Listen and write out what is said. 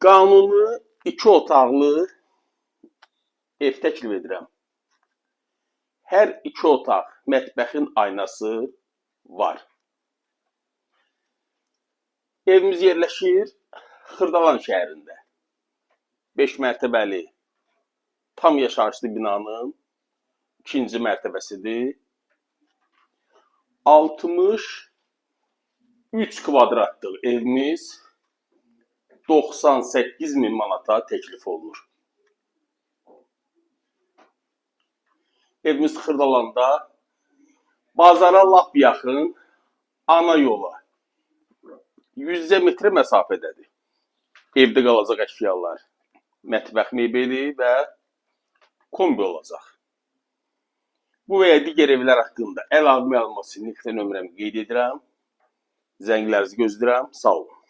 Qanuni 2 otaqlı ev təklif edirəm. Hər 2 otaq mətbəxin aynası var. Evimiz yerləşir Xırdalan şəhərində. 5 mərtəbəli tam yaşayışlı binanın 2-ci mərtəbəsidir. 63 kvadratlıq evimiz 98.000 manata təklif olunur. Evimiz Xırdalanda, bazara lap yaxın, ana yola 100 metrə məsafədədir. Evdə qalacaq əşyalar, mətbəx mebeli və kombi olacaq. Bu və ya digər evlər haqqında əlavə məlumat üçün nömrəmi qeyd edirəm. Zənglərinizi gözləyirəm. Sağ olun.